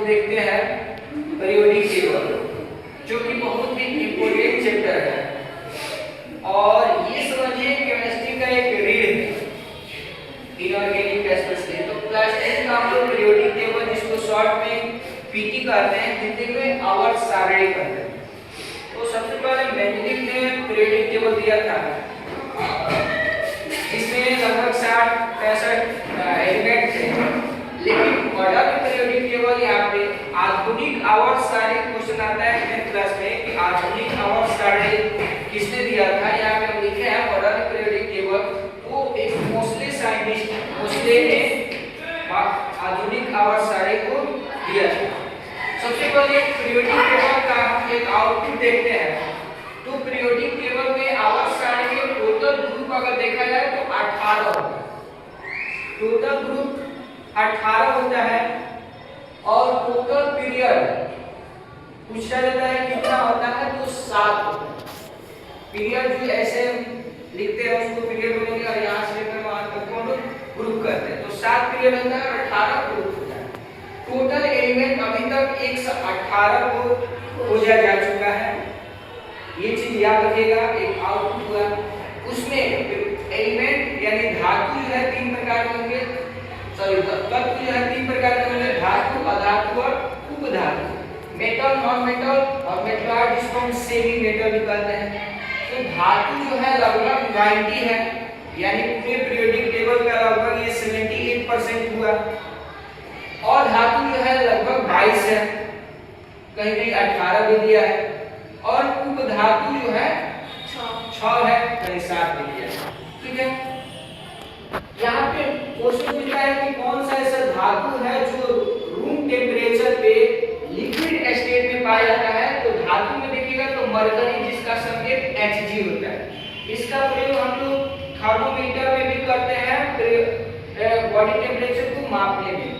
देखते हैं periodic table, जो कि बहुत ही इम्पोर्टेंट चैप्टर है और ये समझिए केमिस्ट्री का एक रीड है इनऑर्गेनिक स्पेशली। तो क्लास 10 का हम लोग पीरियोडिक टेबल, जिसको शॉर्ट में पीटी कहते हैं, हिंदी में आवर्त सारणी कहते हैं। तो सबसे पहले मेंडेलिव ने पीरियोडिक टेबल दिया था, इसमें लगभग 60-65 एलिमेंट थे, लेकिन मॉडर्न पीरियोडिक टेबल यहाँ पे आधुनिक आवर्त सारणी क्वेश्चन आता है 10th क्लास में कि आधुनिक आवर्त सारणी किसने दिया था। यहाँ पे हम लिखे हैं मॉडर्न पीरियोडिक टेबल, वो एक मोस्ले साइंटिस्ट मोस्ले ने आधुनिक आवर्त सारणी को दिया था। सबसे पहले पीरियोडिक टेबल का हम एक आउटपुट देखते हैं। तो पीरियोडिक टेबल में आवर्त सारणी के टोटल ग्रुप अगर देखा जाए तो 18 होता है, टोटल ग्रुप 18 होता है और टोटल पीरियड पूछा जाता है कितना होता है, तो 7 होता है। पीरियड जो ऐसे लिखते हैं उसको पीरियड बोलेंगे और यहाँ से लेकर वहां तक को हम लोग ग्रुप करते हैं। तो 7 पीरियड होता है और 18 ग्रुप होता है। टोटल एलिमेंट अभी तक 118 को खोजा जा चुका है, ये चीज याद रखिएगा। एक आउटपुट हुआ, उसमें एलिमेंट यानी धातु जो है 3 प्रकार के होंगे, तत्व जो है 3 प्रकार के होंगे, धातु, अधातु और उपधातु। मेटल, नॉन मेटल और मेटलॉइड, जिसको हम सेमी मेटल भी कहते हैं। तो धातु जो है लगभग 90 है, यानी पूरे पीरियोडिक टेबल का लगभग ये 78% हुआ। और धातु जो है लगभग 22 है, कहीं कहीं 18 भी दिया है। और उपधातु जो है 6 है, कहीं 7 भी दिया है। ठीक है, यहाँ पे क्वेश्चन पूछा है कि कौन सा ऐसा धातु है जो रूम टेम्परेचर पे लिक्विड स्टेट में पाया जाता है। तो धातु में देखिएगा तो मरकरी, जिसका संकेत Hg होता है। इसका प्रयोग हम लोग थर्मोमीटर में भी करते हैं बॉडी टेम्परेचर को मापने में।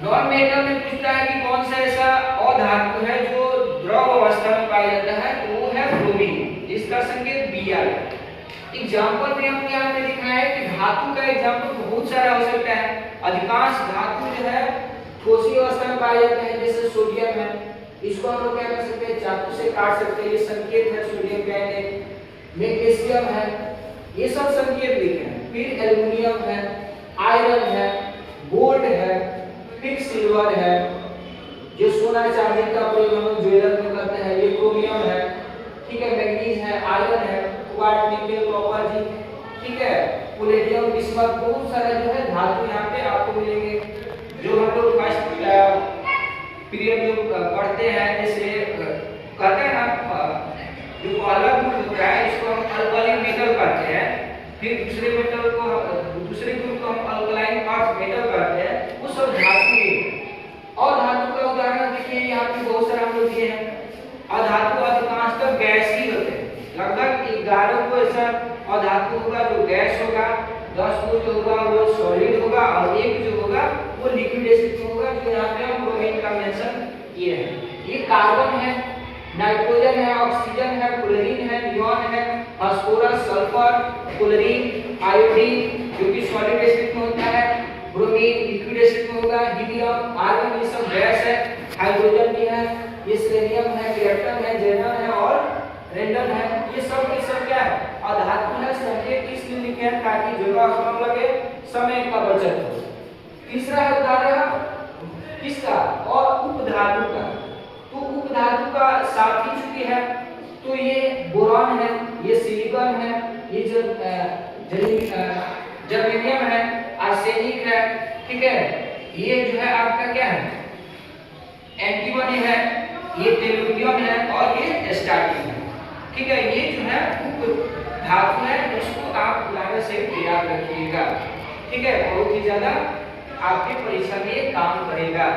नॉन मेटल में पूछता है कि कौन सा ऐसा अधातु है जो द्रव अवस्था में पाया जाता है, तो वो है ब्रोमीन, जिसका संकेत Br है। एग्जांपल में हम यहाँ पे दिखाया है कि धातु का एग्जांपल बहुत सारा हो सकता है। अधिकांश धातु जो है ठोसी अवस्था में पाए जाते हैं, जैसे सोडियम है, इसको हम लोग क्या कर सकते हैं, चाकू से काट सकते हैं, ये संकेत है सोडियम कैटायन। मैग्नीशियम है, ये सब संकेत लिखे हैं। फिर एल्युमिनियम है, आयरन है, गोल्ड है, फिर सिल्वर है, जो सोना चांदी का प्रयोग हम लोग ज्वेलर में करते हैं, ये क्रोमियम है। ठीक है, मैग्नीज है, आयरन है, क्वार्ट्ज, निकेल, कॉपर, जिंक, ठीक है, पैलेडियम, बिस्मथ, बहुत सारे जो है धातु यहाँ पे आपको मिलेंगे। जो हम लोग फर्स्ट पीरियड जो पढ़ते हैं, जैसे कहते हैं ना, जो पहला ग्रुप होता है इसको हम अल्कली मेटल कहते हैं, फिर दूसरे मेटल को दूसरे ग्रुप को हम अल्कलाइन अर्थ मेटल कहते हैं, वो सब धातु है। और धातु का उदाहरण देखिए यहाँ पे बहुत सारा हम लोग दिए हैं। अधातु अधिकांशतः गैस ही होते हैं, लगभग 11 को ऐसा अधातु होगा जो गैस होगा, 10 को जो होगा वो सॉलिड होगा और एक जो होगा वो लिक्विड स्टेट में होगा, जो यहाँ पे हम ब्रोमीन का मेंशन किए हैं। ये कार्बन है, नाइट्रोजन है, ऑक्सीजन है, क्लोरीन है, नियॉन है, फास्फोरस, सल्फर, क्लोरीन, आयोडीन जो कि सॉलिड स्टेट में होता है, ब्रोमीन लिक्विड स्टेट में होगा, हीलियम, आर्गन ये सब गैस है, हाइड्रोजन भी है, ये सेलेनियम है, क्रिप्टन है, जेनन है और रेंडन है। ये सब के सब क्या है, अधातु है। संकेत इसलिए लिखे हैं ताकि जगह कम लगे, समय का बचत हो। तीसरा है उदाहरण किसका, और उपधातु का। तो उपधातु का साथी चुकी है, तो ये बोरॉन है, ये सिलिकॉन है, ये जर्मेनियम है, आर्सेनिक है। ठीक है, ये जो है आपका क्या है, एंटीमनी है, ये टेलुरियम है और ये स्टार्टिंग है। ठीक है, ये जो है उपधातु है, इसको आप पुराने से याद रखिएगा। ठीक है, बहुत ही ज्यादा आपके परीक्षा में काम करेगा।